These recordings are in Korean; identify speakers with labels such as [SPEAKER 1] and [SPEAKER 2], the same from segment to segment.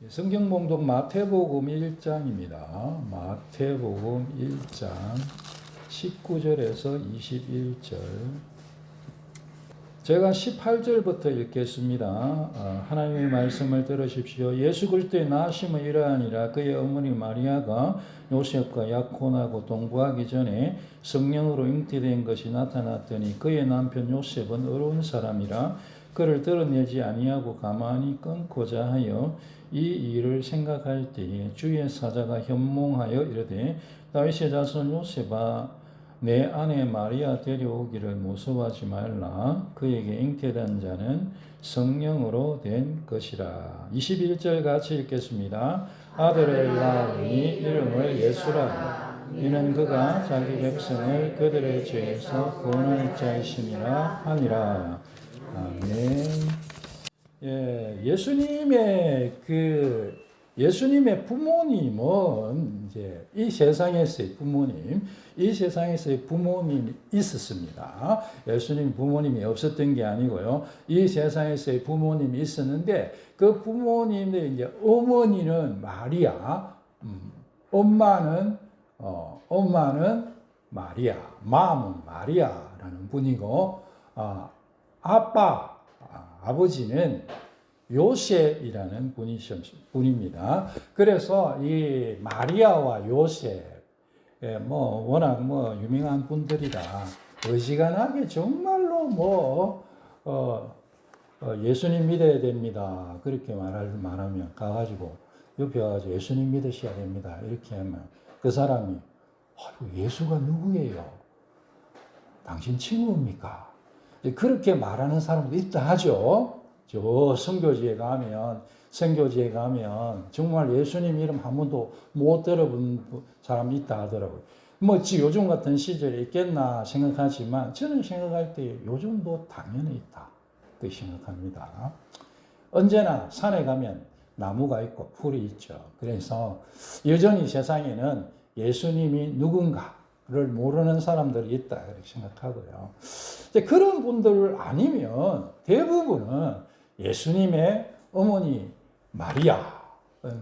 [SPEAKER 1] 성경 봉독 마태복음 1장입니다. 마태복음 1장 19절에서 21절. 제가 18절부터 읽겠습니다. 하나님의 말씀을 들으십시오. 예수 그리스도의 나심은 이러하니라. 그의 어머니 마리아가 요셉과 약혼하고 동거하기 전에 성령으로 잉태된 것이 나타났더니 그의 남편 요셉은 어려운 사람이라 그를 드러내지 아니하고 가만히 끊고자 하여 이 일을 생각할 때에 주의 사자가 현몽하여 이르되 다윗의 자손 요셉아 내 아내 마리아 데려오기를 무서워하지 말라. 그에게 잉태된 자는 성령으로 된 것이라. 21절 같이 읽겠습니다. 아들을 낳으니 이름을 예수라. 이는 그가 자기 백성을 그들의 죄에서 구원할 자이심이라 하니라. 아멘. 예수님의 부모님은 이제 이 세상에서의 부모님이 있었습니다. 예수님 부모님이 없었던 게 아니고요. 이 세상에서의 부모님이 있었는데 그 부모님의 이제 어머니는 마리아, 엄마는 마리아, 마음은 마리아라는 분이고, 아버지는 요셉이라는 분입니다. 그래서 이 마리아와 요셉, 워낙 유명한 분들이라 어지간하게 정말로 예수님 믿어야 됩니다. 그렇게 말하면 가가지고 옆에 와가지고 예수님 믿으셔야 됩니다. 이렇게 하면 그 사람이 예수가 누구예요? 당신 친구입니까? 그렇게 말하는 사람도 있다 하죠. 저 선교지에 가면 정말 예수님 이름 한 번도 못 들어본 사람이 있다 하더라고요. 요즘 같은 시절에 있겠나 생각하지만 저는 생각할 때 요즘도 당연히 있다. 그렇게 생각합니다. 언제나 산에 가면 나무가 있고 풀이 있죠. 그래서 여전히 세상에는 예수님이 누군가를 모르는 사람들이 있다 이렇게 생각하고요. 그런 분들 아니면 대부분은 예수님의 어머니 마리아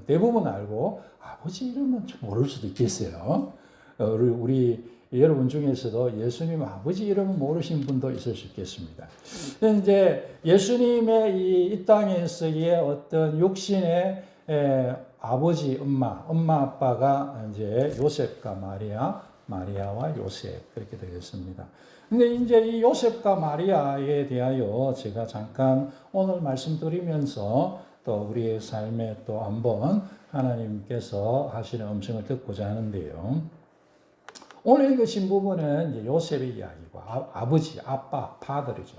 [SPEAKER 1] 대부분 알고 아버지 이름은 좀 모를 수도 있겠어요. 우리 여러분 중에서도 예수님 아버지 이름은 모르신 분도 있을 수 있겠습니다. 이제 예수님의 이 땅에서의 어떤 육신의 아버지, 엄마, 아빠가 이제 요셉과 마리아와 요셉 그렇게 되겠습니다. 근데 이제 이 요셉과 마리아에 대하여 제가 잠깐 오늘 말씀드리면서 또 우리의 삶에 또 한번 하나님께서 하시는 음성을 듣고자 하는데요. 오늘 읽으신 부분은 이제 요셉의 이야기고 아버지, 아빠, 파들이죠.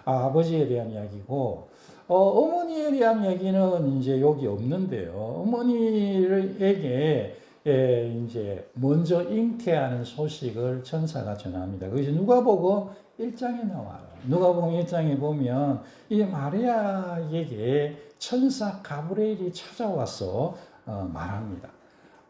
[SPEAKER 1] 아버지에 대한 이야기고 어머니에 대한 얘기는 이제 여기 없는데요. 어머니에게 이제 먼저 잉태하는 소식을 천사가 전합니다. 그것이 누가복음 1장에 나와요. 누가복음 1장에 보면 이 마리아에게 천사 가브리엘이 찾아와서 말합니다.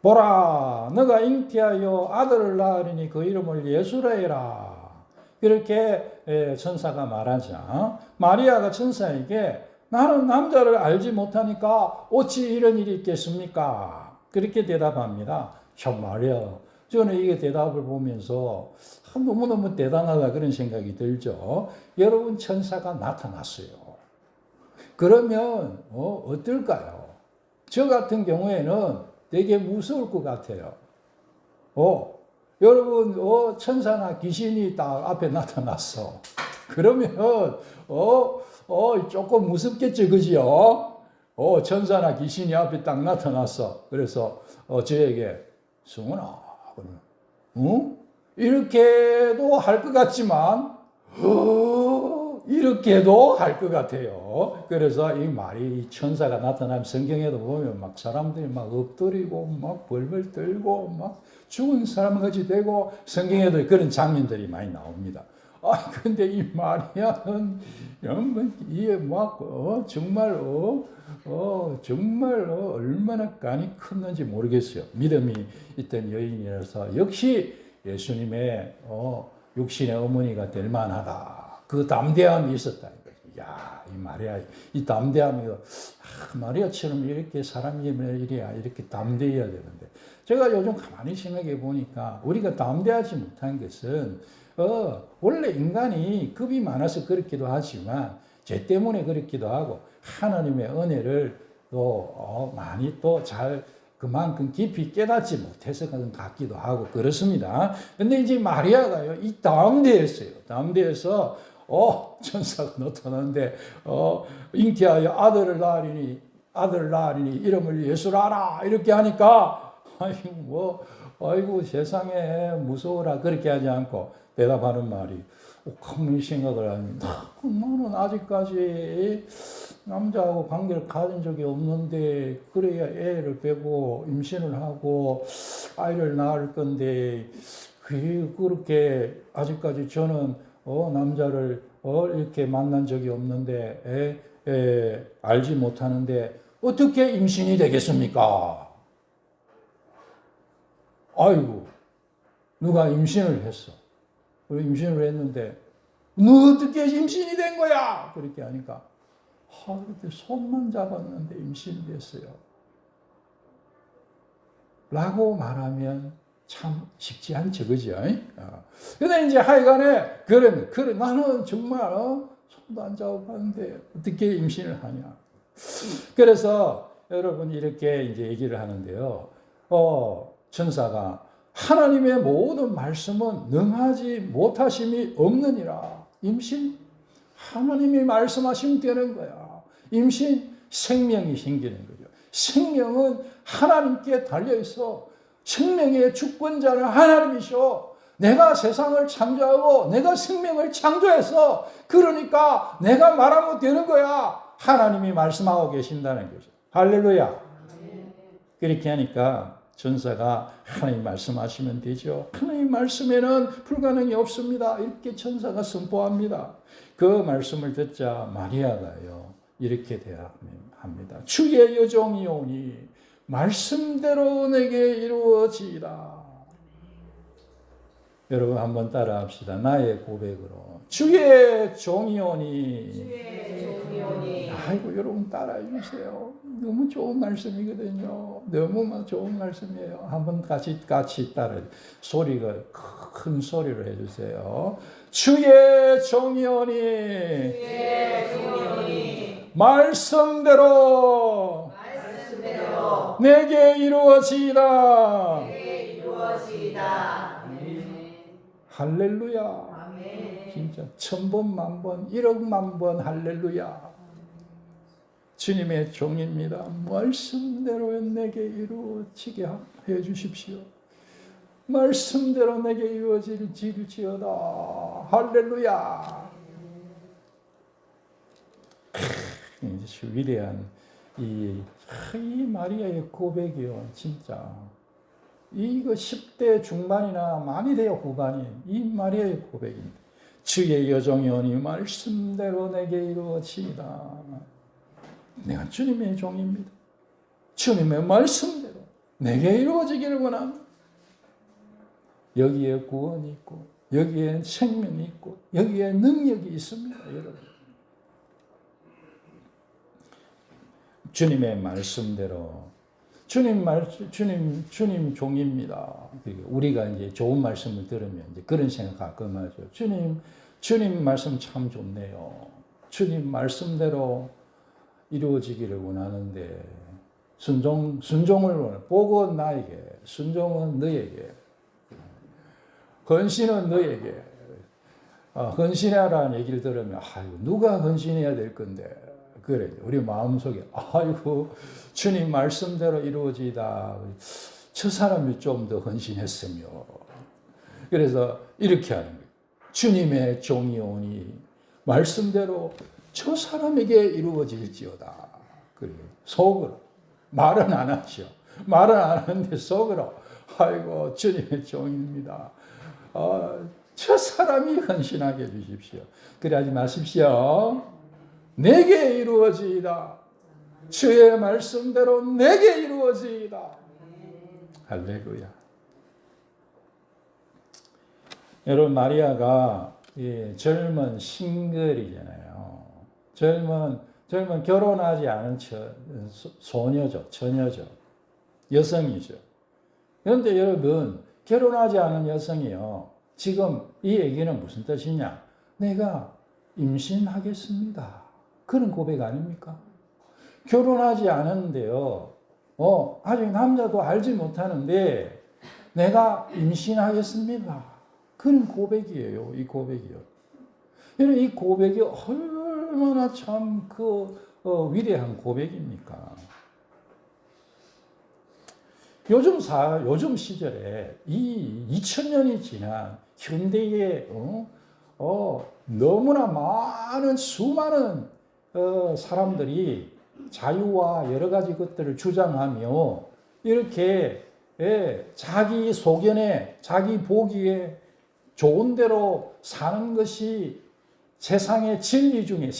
[SPEAKER 1] 보라, 너가 잉태하여 아들을 낳으리니 그 이름을 예수라 해라. 이렇게 천사가 말하자 마리아가 천사에게 나는 남자를 알지 못하니까 어찌 이런 일이 있겠습니까? 그렇게 대답합니다. 정말요. 저는 이 대답을 보면서 너무너무 대단하다 그런 생각이 들죠. 여러분 천사가 나타났어요. 그러면 어떨까요? 저 같은 경우에는 되게 무서울 것 같아요. 여러분 천사나 귀신이 딱 앞에 나타났어. 그러면 조금 무섭겠죠, 그죠? 천사나 귀신이 앞에 딱 나타났어. 그래서 저에게 승훈아, 이렇게도 할 것 같지만 이렇게도 할 것 같아요. 그래서 이 말이 천사가 나타나면 성경에도 보면 막 사람들이 막 엎드리고 막 벌벌 떨고 막 죽은 사람같이 되고 성경에도 그런 장면들이 많이 나옵니다. 근데 이 마리아는 이게 막 정말 얼마나 간이 컸는지 모르겠어요. 믿음이 있던 여인이라서 역시 예수님의 육신의 어머니가 될 만하다. 그 담대함이 있었다. 야, 이 마리아, 이 담대함이, 마리아처럼 이렇게 사람이 이렇게 담대해야 되는데. 제가 요즘 가만히 생각해 보니까 우리가 담대하지 못한 것은, 원래 인간이 급이 많아서 그렇기도 하지만, 죄 때문에 그렇기도 하고, 하나님의 은혜를 또, 많이 또 그만큼 깊이 깨닫지 못해서 그런 것 같기도 하고 그렇습니다. 근데 이제 마리아가요, 이 담대했어요. 담대해서, 천사가 나타났는데, 잉태하여 아들을 낳으리니 이름을 예수라라. 이렇게 하니까, 아이고, 세상에 무서워라. 그렇게 하지 않고 대답하는 말이, 가만히 생각을 합니다. 나는 아직까지 남자하고 관계를 가진 적이 없는데, 그래야 애를 빼고 임신을 하고 아이를 낳을 건데, 왜 그렇게 아직까지 저는 남자를 이렇게 만난 적이 없는데, 알지 못하는데 어떻게 임신이 되겠습니까? 아이고, 누가 임신을 했어. 임신을 했는데, 너 어떻게 임신이 된 거야? 그렇게 하니까, 이렇게 손만 잡았는데 임신이 됐어요. 라고 말하면 참 쉽지 않죠, 그죠? 근데 이제 하여간에, 그래, 나는 정말, 손도 안 잡아봤는데 어떻게 임신을 하냐. 그래서 여러분 이렇게 이제 얘기를 하는데요. 천사가 하나님의 모든 말씀은 능하지 못하심이 없느니라. 임신? 하나님이 말씀하시면 되는 거야. 임신? 생명이 생기는 거죠. 생명은 하나님께 달려있어. 생명의 주권자는 하나님이셔. 내가 세상을 창조하고 내가 생명을 창조해서, 그러니까 내가 말하면 되는 거야. 하나님이 말씀하고 계신다는 거죠. 할렐루야. 그렇게 하니까 천사가 하나님 말씀하시면 되죠. 하나님 말씀에는 불가능이 없습니다. 이렇게 천사가 선포합니다. 그 말씀을 듣자 마리아가요, 이렇게 대답합니다. 주의 여종이오니 말씀대로 내게 이루어지이다. 여러분 한번 따라 합시다. 나의 고백으로. 주의 종이오니. 아이고, 여러분 따라해 주세요. 너무 좋은 말씀이거든요. 너무 좋은 말씀이에요. 한번 같이 따라해. 소리가 큰 소리로 해주세요. 주의 종이오니. 말씀대로 내게 이루어지이다. 할렐루야. 아멘. 진짜 1000번, 10,000번, 1억, 10,000번 할렐루야. 주님의 종입니다. 말씀대로 내게 이루어지게 해 주십시오. 말씀대로 내게 이루어질지어다. 할렐루야. 위대한 이 마리아의 고백이요, 진짜. 이거 10대 중반이나 많이 돼요, 후반이. 이 마리아의 고백입니다. 주의 여종이오니 말씀대로 내게 이루어지이다. 내가 주님의 종입니다. 주님의 말씀대로 내게 이루어지기를 원합니다. 여기에 구원이 있고, 여기에 생명이 있고, 여기에 능력이 있습니다, 여러분. 주님의 말씀대로. 주님 종입니다. 우리가 이제 좋은 말씀을 들으면 이제 그런 생각할 거죠. 주님 말씀 참 좋네요. 주님 말씀대로 이루어지기를 원하는데, 순종을 원해. 복은 나에게, 순종은 너에게, 헌신은 너에게. 헌신하라는 얘기를 들으면, 누가 헌신해야 될 건데. 그래, 우리 마음속에, 주님 말씀대로 이루어지다. 저 사람이 좀 더 헌신했으며. 그래서 이렇게 하는 거예요. 주님의 종이 오니 말씀대로 저 사람에게 이루어질지어다. 그래, 속으로. 말은 안 하죠. 말은 안 하는데 속으로, 주님의 종입니다. 저 사람이 헌신하게 해주십시오. 그래 하지 마십시오. 내게 이루어지이다. 주의 말씀대로 내게 이루어지이다. 할렐루야. 여러분, 마리아가 젊은 싱글이잖아요. 젊은 결혼하지 않은 소녀죠. 처녀죠. 여성이죠. 그런데 여러분, 결혼하지 않은 여성이요. 지금 이 얘기는 무슨 뜻이냐? 내가 임신하겠습니다. 그런 고백 아닙니까? 결혼하지 않았는데요. 아직 남자도 알지 못하는데 내가 임신하겠습니다. 그런 고백이에요. 이 고백이요. 이 고백이 얼마나 참 위대한 고백입니까? 요즘 시절에 이 2000년이 지난 현대의 너무나 많은 수많은 사람들이 자유와 여러 가지 것들을 주장하며 이렇게 자기 소견에 자기 보기에 좋은 대로 사는 것이 세상의 진리 중에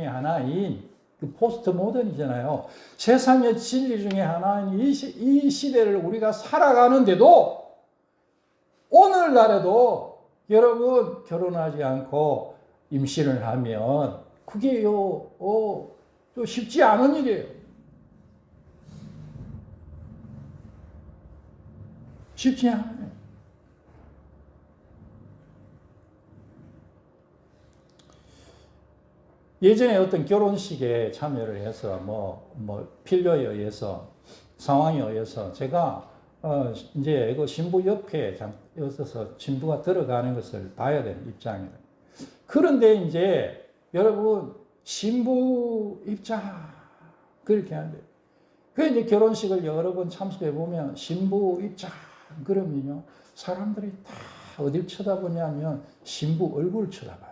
[SPEAKER 1] 하나인 그 포스트 모던이잖아요. 세상의 진리 중에 하나인 이 시대를 우리가 살아가는데도 오늘날에도 여러분 결혼하지 않고 임신을 하면 그게요 좀 쉽지 않은 일이에요. 쉽지 않아요. 예전에 어떤 결혼식에 참여를 해서 필요에 의해서 상황에 의해서 제가 이제 그 신부 옆에 있어서 신부가 들어가는 것을 봐야 되는 입장이에요. 그런데 이제 여러분 신부 입장 그렇게 하는데 그 이제 결혼식을 여러 번 참석해 보면 신부 입장 그러면요 사람들이 다 어딜 쳐다보냐면 신부 얼굴을 쳐다봐요.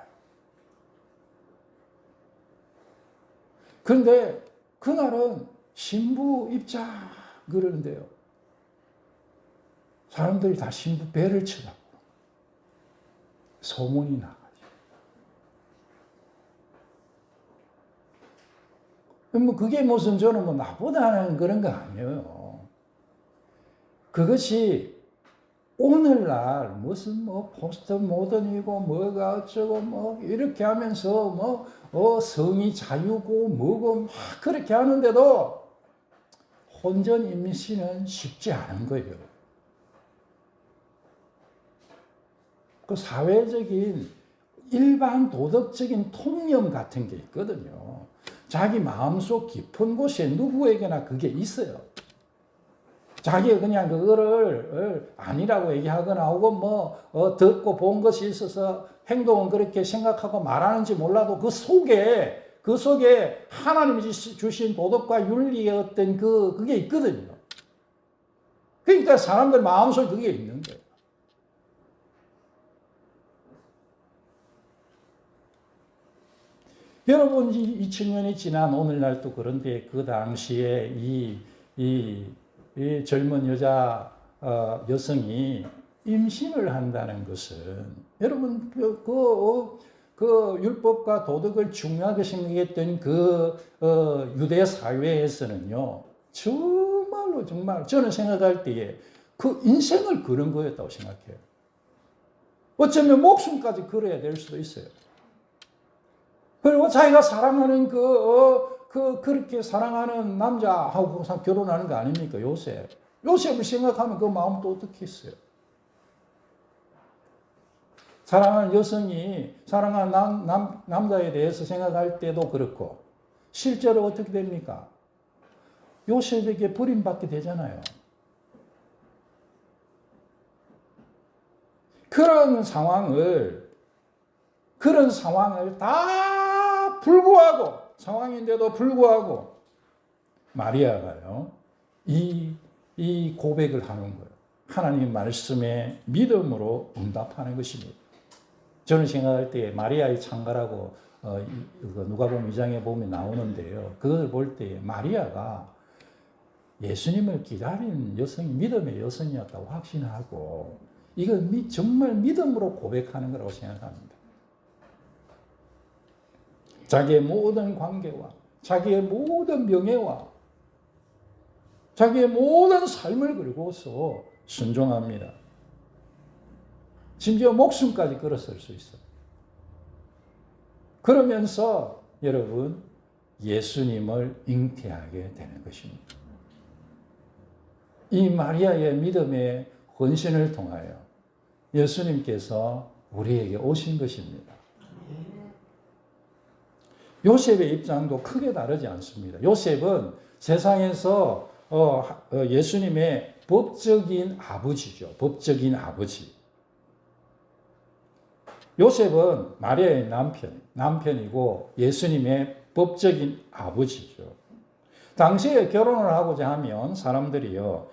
[SPEAKER 1] 그런데 그날은 신부 입장 그러는데요. 사람들이 다 신부 배를 쳐다보고 소문이 나가죠. 그게 무슨 저는 나보다는 그런 거 아니에요. 그것이 오늘날 무슨 포스트 모던이고 뭐가 어쩌고 이렇게 하면서 성이 자유고 뭐고 막 그렇게 하는데도 혼전 임신은 쉽지 않은 거예요. 그 사회적인 일반 도덕적인 통념 같은 게 있거든요. 자기 마음속 깊은 곳에 누구에게나 그게 있어요. 자기가 그냥 그거를 아니라고 얘기하거나 혹은 듣고 본 것이 있어서 행동은 그렇게 생각하고 말하는지 몰라도 그 속에 하나님이 주신 도덕과 윤리의 어떤 그게 있거든요. 그러니까 사람들 마음속에 그게 있는 거예요. 여러분 2000년이 지난 오늘날도 그런데 그 당시에 이 젊은 여성이 임신을 한다는 것은 여러분 그 율법과 도덕을 중요하게 생각했던 유대 사회에서는요 정말 저는 생각할 때에 그 인생을 그런 거였다고 생각해요. 어쩌면 목숨까지 걸어야 될 수도 있어요. 그리고 자기가 사랑하는 그렇게 사랑하는 남자하고 결혼하는 거 아닙니까, 요셉을 생각하면 그 마음도 어떻게 했어요? 사랑하는 여성이 사랑하는 남자에 대해서 생각할 때도 그렇고, 실제로 어떻게 됩니까? 요셉에게 버림받게 되잖아요. 그런 상황을 다 상황인데도 불구하고 마리아가요 이 고백을 하는 거예요. 하나님 말씀에 믿음으로 응답하는 것입니다. 저는 생각할 때 마리아의 창가라고 누가복음 2장에 보면 나오는데요. 그걸 볼 때 마리아가 예수님을 기다리는 여성이 믿음의 여성이었다고 확신하고 이건 정말 믿음으로 고백하는 거라고 생각합니다. 자기의 모든 관계와 자기의 모든 명예와 자기의 모든 삶을 걸고서 순종합니다. 심지어 목숨까지 걸었을 수 있어요. 그러면서 여러분 예수님을 잉태하게 되는 것입니다. 이 마리아의 믿음의 헌신을 통하여 예수님께서 우리에게 오신 것입니다. 요셉의 입장도 크게 다르지 않습니다. 요셉은 세상에서 예수님의 법적인 아버지죠. 법적인 아버지. 요셉은 마리아의 남편이고 예수님의 법적인 아버지죠. 당시에 결혼을 하고자 하면 사람들이요,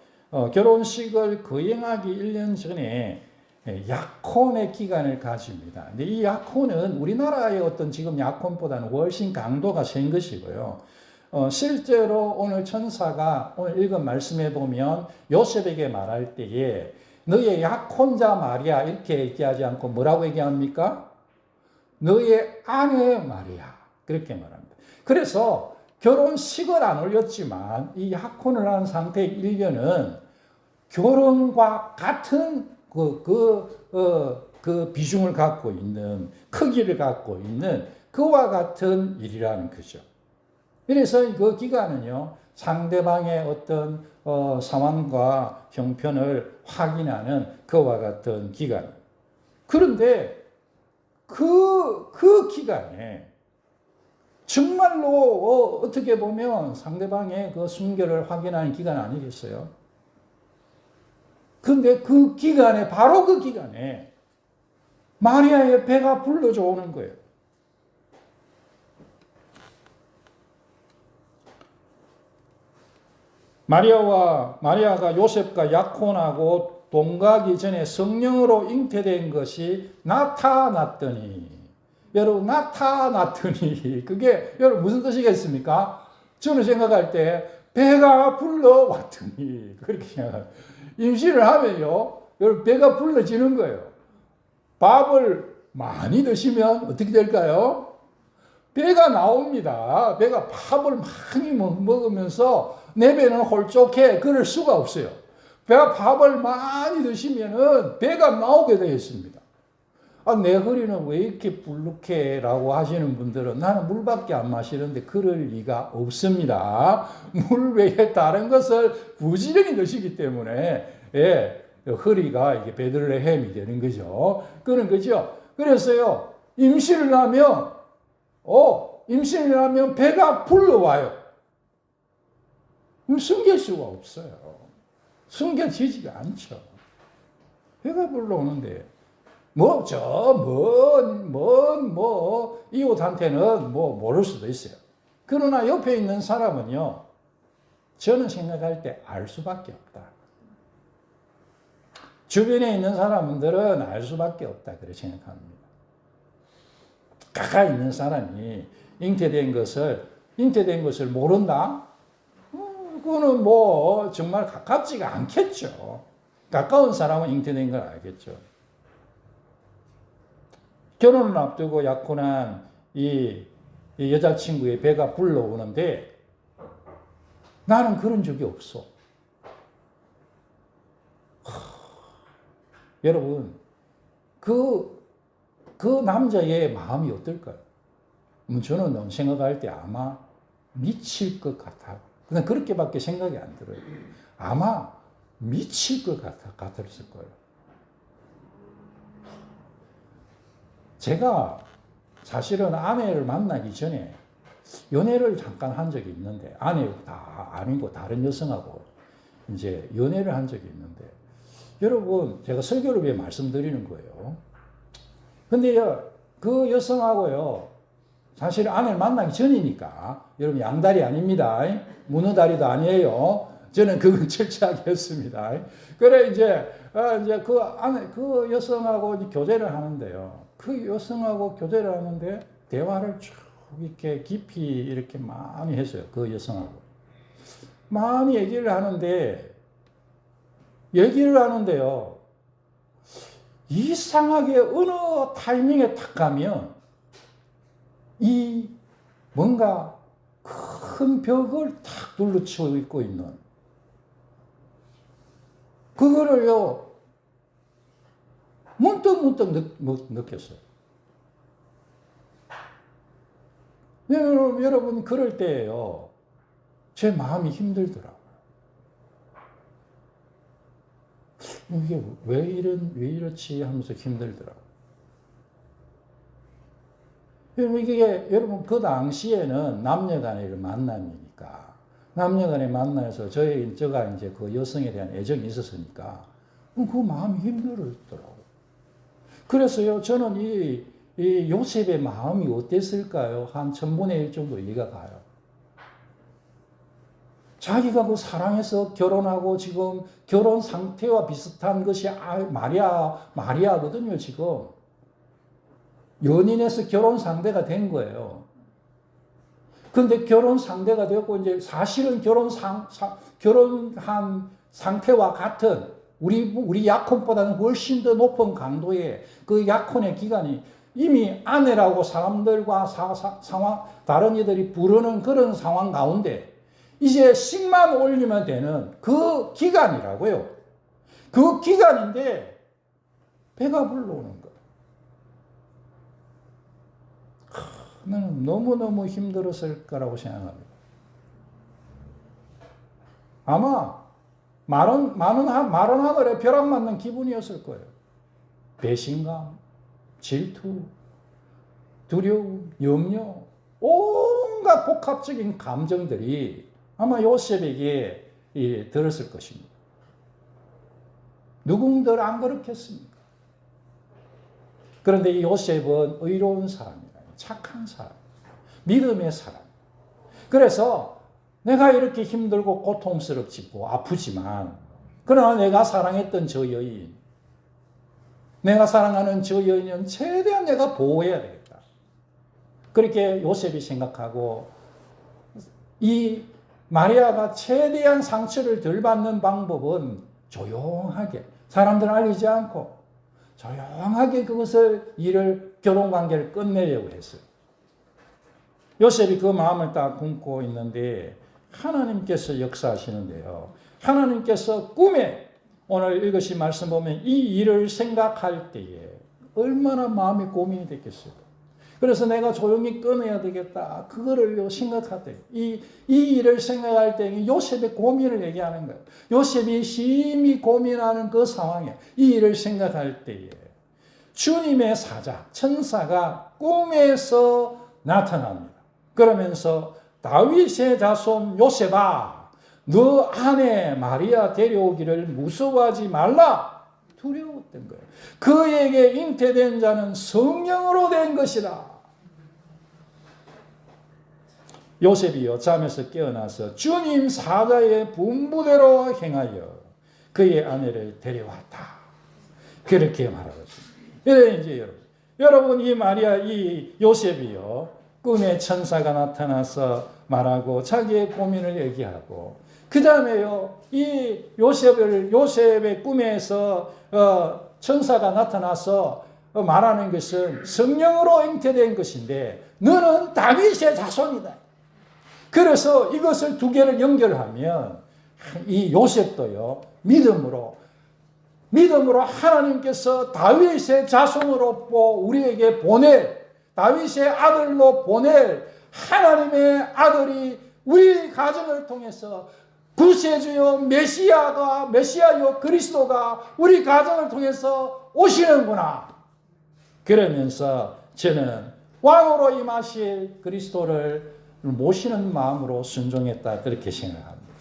[SPEAKER 1] 결혼식을 거행하기 1년 전에 약혼의 기간을 가집니다. 근데 이 약혼은 우리나라의 어떤 지금 약혼보다는 훨씬 강도가 센 것이고요. 실제로 오늘 천사가 오늘 읽은 말씀에 보면 요셉에게 말할 때에 너의 약혼자 마리아 이렇게 얘기하지 않고 뭐라고 얘기합니까? 너의 아내 마리아 그렇게 말합니다. 그래서 결혼식을 안 올렸지만 이 약혼을 한 상태의 일년은 결혼과 같은 그 비중을 갖고 있는 크기를 갖고 있는 그와 같은 일이라는 거죠. 그래서 그 기간은요 상대방의 어떤 상황과 형편을 확인하는 그와 같은 기간. 그런데 그 기간에 정말로 어떻게 보면 상대방의 그 순결을 확인하는 기간 아니겠어요? 근데 그 기간에, 바로 그 기간에 마리아의 배가 불러져 오는 거예요. 마리아가 요셉과 약혼하고 동거하기 전에 성령으로 잉태된 것이 나타났더니, 여러분, 나타났더니, 그게 여러분 무슨 뜻이겠습니까? 저는 생각할 때, 배가 불러왔더니, 그렇게 생각해요. 임신을 하면요, 여러분, 배가 불러지는 거예요. 밥을 많이 드시면 어떻게 될까요? 배가 나옵니다. 배가 밥을 많이 먹으면서 내 배는 홀쭉해. 그럴 수가 없어요. 배가 밥을 많이 드시면은 배가 나오게 되어 있습니다. 아, 내 허리는 왜 이렇게 불룩해? 라고 하시는 분들은 나는 물밖에 안 마시는데 그럴 리가 없습니다. 물 외에 다른 것을 부지런히 드시기 때문에, 예, 허리가 이게 베들레헴이 되는 거죠. 그런 거죠. 그래서요, 임신을 하면 배가 불러와요. 숨길 수가 없어요. 숨겨지지가 않죠. 배가 불러오는데, 이웃한테는 모를 수도 있어요. 그러나 옆에 있는 사람은요, 저는 생각할 때 알 수밖에 없다. 주변에 있는 사람들은 알 수밖에 없다. 그렇게 생각합니다. 가까이 있는 사람이 잉태된 것을 모른다? 그거는 정말 가깝지가 않겠죠. 가까운 사람은 잉태된 걸 알겠죠. 결혼을 앞두고 약혼한 이 여자친구의 배가 불러오는데 나는 그런 적이 없어. 여러분, 그 남자의 마음이 어떨까요? 저는 생각할 때 아마 미칠 것 같아. 그냥 그렇게밖에 생각이 안 들어요. 아마 미칠 것 같았을 거예요. 제가 사실은 아내를 만나기 전에 연애를 잠깐 한 적이 있는데, 아내가 아니고 다른 여성하고 이제 연애를 한 적이 있는데, 여러분, 제가 설교를 위해 말씀드리는 거예요. 근데 그 여성하고요, 사실 아내를 만나기 전이니까, 여러분 양다리 아닙니다. 문어다리도 아니에요. 저는 그건 철저하게 했습니다. 그래, 이제 그 여성하고 교제를 하는데요. 그 여성하고 교제를 하는데, 대화를 쭉 이렇게 깊이 이렇게 많이 했어요. 그 여성하고. 많이 얘기를 하는데요. 이상하게 어느 타이밍에 탁 가면 이 뭔가 큰 벽을 탁 둘러치고 있고 있는 그거를요 문득 느꼈어요. 여러분 그럴 때예요. 제 마음이 힘들더라고요. 이게 왜 이렇지 하면서 힘들더라고요. 여러분 그 당시에는 남녀간의 만남이니까 남녀간의 만나서 제가 이제 그 여성에 대한 애정이 있었으니까 그 마음이 힘들었더라고요. 그래서요 저는 이 요셉의 마음이 어땠을까요? 한 1000분의 1 정도 이해가 가요. 자기가 그 사랑해서 결혼하고 지금 결혼 상태와 비슷한 것이 마리아거든요, 지금. 연인에서 결혼 상대가 된 거예요. 근데 결혼 상대가 되었고, 이제 사실은 결혼한 상태와 같은 우리 약혼보다는 훨씬 더 높은 강도의 그 약혼의 기간이 이미 아내라고 사람들과 다른 이들이 부르는 그런 상황 가운데 이제 식만 올리면 되는 그 기간이라고요. 그 기간인데 배가 불러오는 거예요. 나는 너무너무 힘들었을 거라고 생각합니다. 아마 마른 하늘에 벼락 맞는 기분이었을 거예요. 배신감, 질투, 두려움, 염려, 온갖 복합적인 감정들이 아마 요셉에게 들었을 것입니다. 누군들 안 그렇겠습니까? 그런데 이 요셉은 의로운 사람이다. 착한 사람, 믿음의 사람. 그래서 내가 이렇게 힘들고 고통스럽고 아프지만 그러나 내가 사랑했던 저 여인, 내가 사랑하는 저 여인은 최대한 내가 보호해야 되겠다. 그렇게 요셉이 생각하고 이 마리아가 최대한 상처를 덜 받는 방법은 조용하게 사람들 알리지 않고 조용하게 결혼관계를 끝내려고 했어요. 요셉이 그 마음을 딱 품고 있는데 하나님께서 역사하시는데요. 하나님께서 꿈에 오늘 읽으신 말씀 보면 이 일을 생각할 때에 얼마나 마음이 고민이 됐겠어요. 그래서 내가 조용히 끊어야 되겠다. 그거를 생각할 때, 이 일을 생각할 때 요셉의 고민을 얘기하는 거예요. 요셉이 심히 고민하는 그 상황에 이 일을 생각할 때에 주님의 사자, 천사가 꿈에서 나타납니다. 그러면서 다윗의 자손 요셉아, 너 아내 마리아 데려오기를 무서워하지 말라. 두려웠던 거예요. 그에게 잉태된 자는 성령으로 된 것이라. 요셉이요 잠에서 깨어나서 주님 사자의 분부대로 행하여 그의 아내를 데려왔다. 그렇게 말하거든요. 이제 여러분 이 요셉이요 꿈에 천사가 나타나서 말하고 자기의 고민을 얘기하고 그 다음에요 이 요셉의 꿈에서 천사가 나타나서 말하는 것은 성령으로 잉태된 것인데 너는 다윗의 자손이다. 그래서 이것을 두 개를 연결하면 이 요셉도요 믿음으로 하나님께서 다윗의 자손으로 우리에게 다윗의 아들로 보낼 하나님의 아들이 우리 가정을 통해서 구세주요 메시아요 그리스도가 우리 가정을 통해서 오시는구나. 그러면서 저는 왕으로 임하실 그리스도를 모시는 마음으로 순종했다. 그렇게 생각합니다.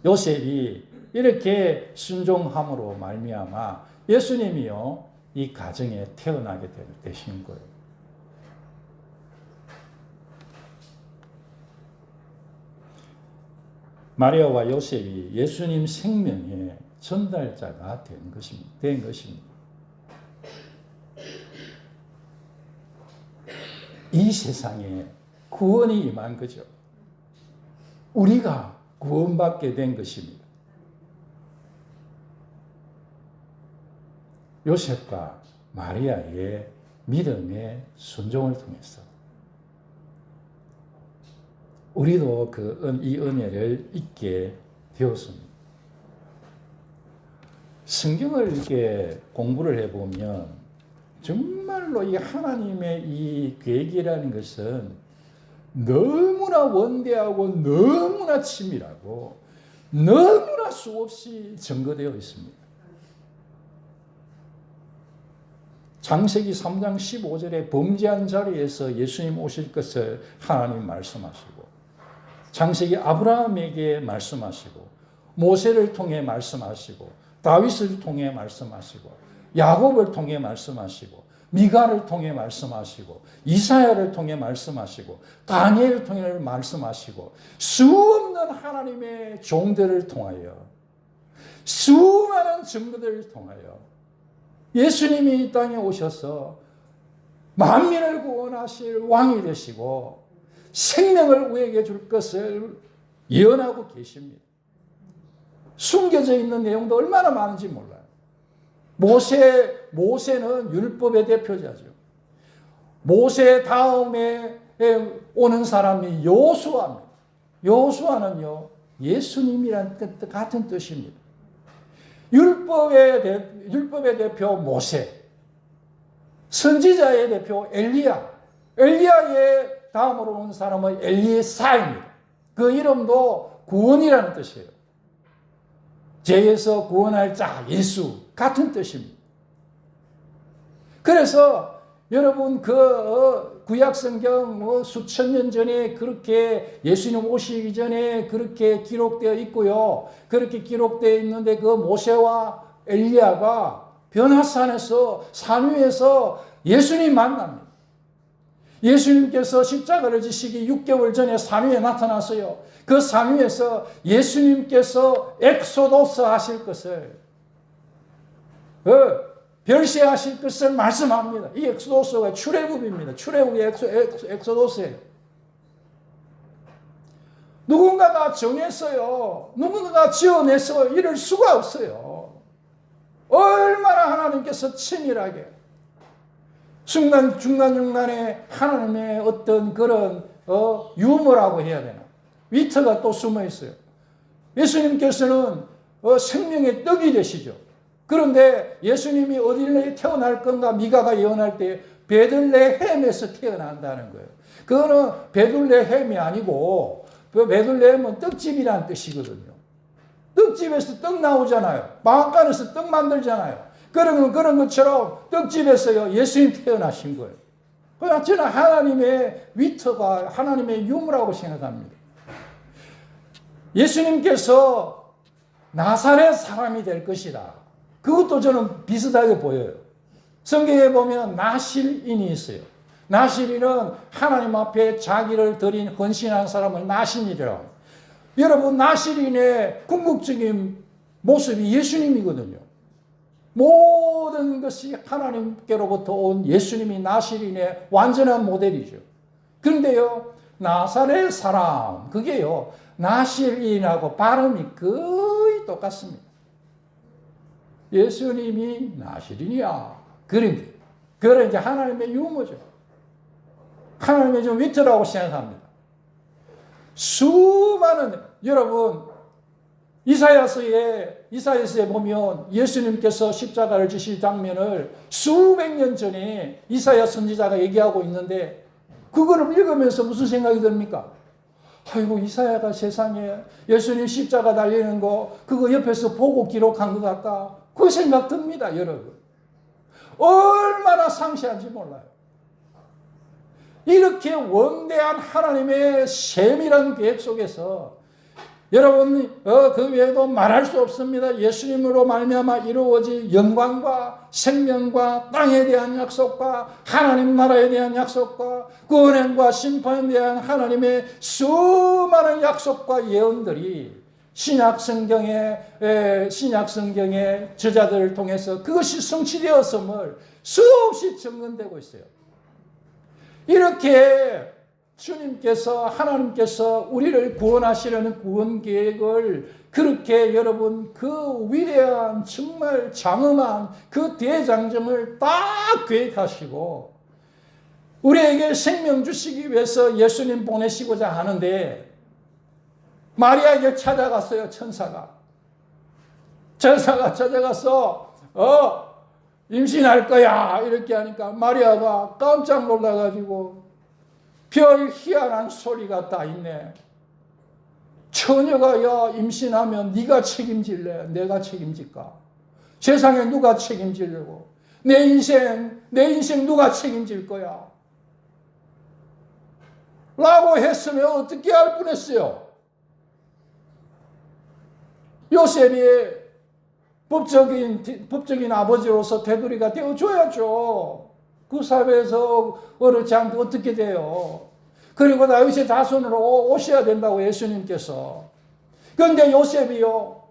[SPEAKER 1] 요셉이 이렇게 순종함으로 말미암아 예수님이요 이 가정에 태어나게 되신 거예요. 마리아와 요셉이 예수님 생명의 전달자가 된 것입니다. 이 세상에 구원이 임한 거죠. 우리가 구원받게 된 것입니다. 요셉과 마리아의 믿음의 순종을 통해서 우리도 이 은혜를 잊게 되었습니다. 성경을 이렇게 공부를 해보면 정말로 이 하나님의 이 계획이라는 것은 너무나 원대하고 너무나 치밀하고 너무나 수없이 증거되어 있습니다. 창세기 3장 15절에 범죄한 자리에서 예수님 오실 것을 하나님 말씀하시고, 창세기 아브라함에게 말씀하시고, 모세를 통해 말씀하시고, 다윗을 통해 말씀하시고, 야곱을 통해 말씀하시고, 미가를 통해 말씀하시고, 이사야를 통해 말씀하시고, 다니엘을 통해 말씀하시고, 수없는 하나님의 종들을 통하여, 수많은 증거들을 통하여 예수님이 이 땅에 오셔서 만민을 구원하실 왕이 되시고 생명을 우리에게 줄 것을 예언하고 계십니다. 숨겨져 있는 내용도 얼마나 많은지 몰라요. 모세는 율법의 대표자죠. 모세 다음에 오는 사람이 여호수아입니다. 여호수아는요, 예수님이란 뜻 같은 뜻입니다. 율법의 대표 모세, 선지자의 대표 엘리야의 다음으로 온 사람은 엘리사입니다. 그 이름도 구원이라는 뜻이에요. 죄에서 구원할 자, 예수 같은 뜻입니다. 그래서 여러분 그 구약성경 수천 년 전에 그렇게 예수님 오시기 전에 그렇게 기록되어 있고요. 그렇게 기록되어 있는데 그 모세와 엘리야가 변화산에서 산 위에서 예수님 만납니다. 예수님께서 십자가를 지시기 6개월 전에 산 위에 나타났어요. 그 산 위에서 예수님께서 엑소도스 하실 것을 별세하실 것을 말씀합니다. 이 엑소도스가 출애굽입니다. 출애굽이 엑소도스예요. 누군가가 정했어요. 누군가가 지어냈어요. 이럴 수가 없어요. 얼마나 하나님께서 치밀하게 중간중간에 하나님의 어떤 그런 유머라고 해야 되나, 위트가 또 숨어 있어요. 예수님께서는 생명의 떡이 되시죠. 그런데 예수님이 어디에 태어날 건가 미가가 예언할 때 베들레헴에서 태어난다는 거예요. 그거는 베들레헴이 아니고 베들레헴은 떡집이라는 뜻이거든요. 떡집에서 떡 나오잖아요. 방앗간에서 떡 만들잖아요. 그런 것처럼 떡집에서요 예수님 태어나신 거예요. 그러나 저는 하나님의 위트가 하나님의 유머라고 생각합니다. 예수님께서 나사렛 사람이 될 것이다. 그것도 저는 비슷하게 보여요. 성경에 보면 나실인이 있어요. 나실인은 하나님 앞에 자기를 드린 헌신한 사람을 나신이라고. 여러분, 나실인의 궁극적인 모습이 예수님이거든요. 모든 것이 하나님께로부터 온 예수님이 나실인의 완전한 모델이죠. 그런데요, 나사렛 사람, 그게요, 나실인하고 발음이 거의 똑같습니다. 예수님이 나실인이야. 그런 이제 하나님의 유머죠. 하나님의 좀 위트라고 생각합니다. 수많은, 여러분, 이사야서에 보면 예수님께서 십자가를 지실 장면을 수백 년 전에 이사야 선지자가 얘기하고 있는데, 그거를 읽으면서 무슨 생각이 듭니까? 아이고, 이사야가 세상에 예수님 십자가 달리는 거, 그거 옆에서 보고 기록한 것 같다. 그 생각 듭니다, 여러분. 얼마나 상세한지 몰라요. 이렇게 원대한 하나님의 세밀한 계획 속에서 여러분, 그 외에도 말할 수 없습니다. 예수님으로 말미암아 이루어질 영광과 생명과 땅에 대한 약속과 하나님 나라에 대한 약속과 구원과 심판에 대한 하나님의 수많은 약속과 예언들이 신약 성경의 저자들을 통해서 그것이 성취되었음을 수없이 증언되고 있어요. 이렇게 주님께서, 하나님께서 우리를 구원하시려는 구원 계획을 그렇게 여러분 그 위대한 정말 장엄한 그 대장정을 딱 계획하시고 우리에게 생명 주시기 위해서 예수님 보내시고자 하는데, 마리아에게 찾아갔어요. 천사가 찾아가서 임신할 거야 이렇게 하니까 마리아가 깜짝 놀라가지고 별 희한한 소리가 다 있네. 처녀가 야 임신하면 네가 책임질래? 내가 책임질까? 세상에 누가 책임지려고? 내 인생 누가 책임질 거야? 라고 했으면 어떻게 할 뻔했어요. 요셉이 법적인 아버지로서 테두리가 되어줘야죠. 그 사회에서 어렵지 않게 어떻게 돼요? 그리고 다윗의 자손으로 오셔야 된다고 예수님께서. 그런데 요셉이요.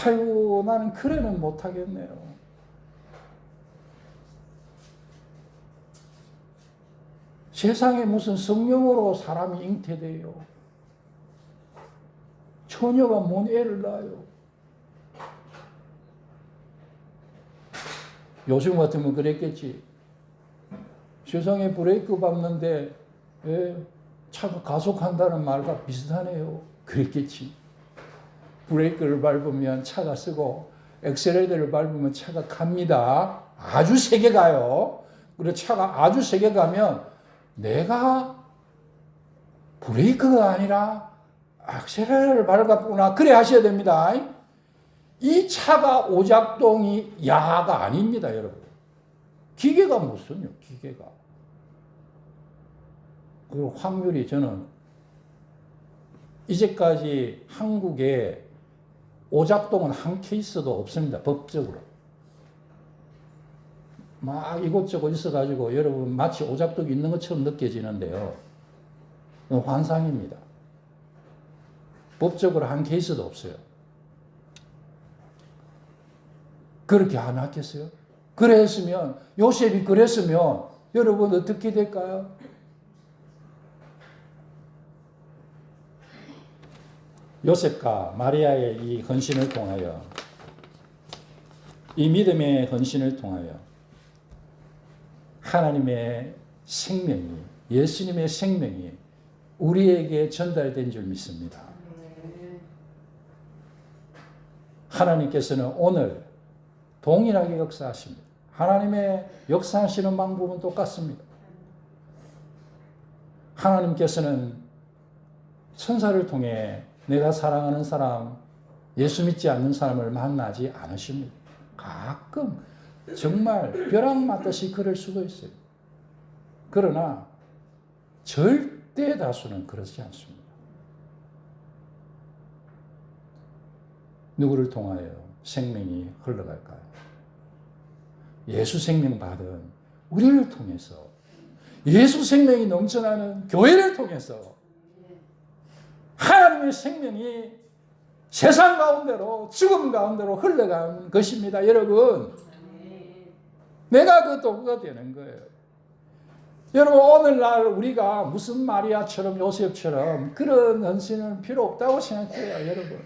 [SPEAKER 1] 아이고 나는 그래는 못하겠네요. 세상에 무슨 성령으로 사람이 잉태돼요. 처녀가 뭔 애를 낳아요. 요즘 같으면 그랬겠지. 세상에 브레이크 밟는데 차가 가속한다는 말과 비슷하네요. 그랬겠지. 브레이크를 밟으면 차가 쓰고 엑셀레이터를 밟으면 차가 갑니다. 아주 세게 가요. 그리고 차가 아주 세게 가면 내가 브레이크가 아니라 엑셀레이터를 밟았구나. 그래 하셔야 됩니다. 이 차가 오작동이 야가 아닙니다, 여러분. 기계가 무슨요, 기계가. 그리고 확률이 저는 이제까지 한국에 오작동은 한 케이스도 없습니다, 법적으로. 막 이곳저곳 있어가지고 여러분 마치 오작동이 있는 것처럼 느껴지는데요. 환상입니다. 법적으로 한 케이스도 없어요. 그렇게 안 하겠어요? 그랬으면, 요셉이 그랬으면, 여러분 어떻게 될까요? 요셉과 마리아의 이 헌신을 통하여, 이 믿음의 헌신을 통하여, 하나님의 생명이, 예수님의 생명이 우리에게 전달된 줄 믿습니다. 하나님께서는 오늘 동일하게 역사하십니다. 하나님의 역사하시는 방법은 똑같습니다. 하나님께서는 천사를 통해 내가 사랑하는 사람, 예수 믿지 않는 사람을 만나지 않으십니다. 가끔 정말 벼락 맞듯이 그럴 수도 있어요. 그러나 절대 다수는 그렇지 않습니다. 누구를 통하여 생명이 흘러갈까요? 예수 생명 받은 우리를 통해서, 예수 생명이 넘쳐나는 교회를 통해서 하나님의 생명이 세상 가운데로, 죽음 가운데로 흘러간 것입니다. 여러분, 내가 그 도구가 되는 거예요. 여러분, 오늘날 우리가 무슨 마리아처럼 요셉처럼 그런 헌신은 필요 없다고 생각해요. 여러분,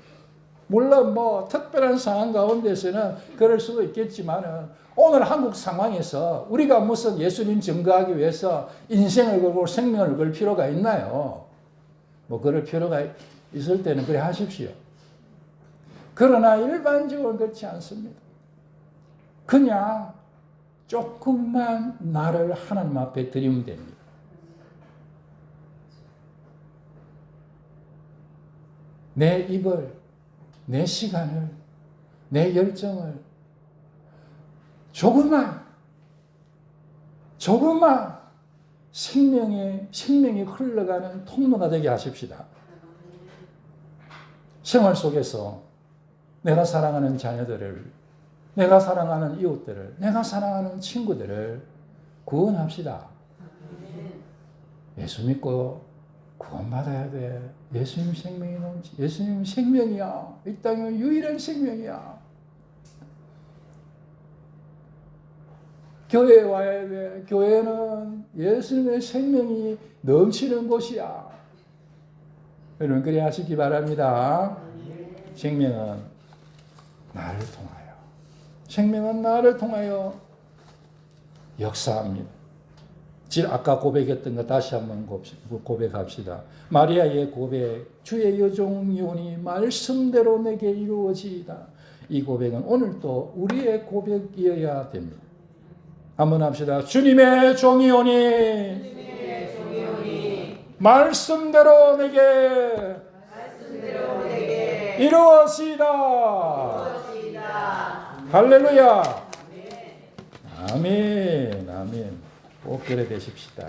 [SPEAKER 1] 물론 뭐 특별한 상황 가운데서는 그럴 수도 있겠지만은, 오늘 한국 상황에서 우리가 무슨 예수님 증거하기 위해서 인생을 걸고 생명을 걸 필요가 있나요? 뭐 그럴 필요가 있을 때는 그래 하십시오. 그러나 일반적으로 그렇지 않습니다. 그냥 조금만 나를 하나님 앞에 드리면 됩니다. 내 입을, 내 시간을, 내 열정을 조금만 생명이 흘러가는 통로가 되게 하십시다. 생활 속에서 내가 사랑하는 자녀들을, 내가 사랑하는 이웃들을, 내가 사랑하는 친구들을 구원합시다. 예수 믿고 구원받아야 돼. 예수님 생명이 넘치. 예수님 생명이야. 이 땅의 유일한 생명이야. 교회에 와야 돼. 교회는 예수님의 생명이 넘치는 곳이야. 여러분 그래 하시기 바랍니다. 생명은 나를 통하여, 생명은 나를 통하여 역사합니다. 아까 고백했던 거 다시 한번 고백합시다. 마리아의 고백, 주의 여종 요니 말씀대로 내게 이루어지이다. 이 고백은 오늘 또 우리의 고백이어야 됩니다. 한번 합시다. 주님의 종이오니 말씀대로 내게 이루어지이다. 할렐루야. 아멘. 아멘. 꼭 그래 되십시다.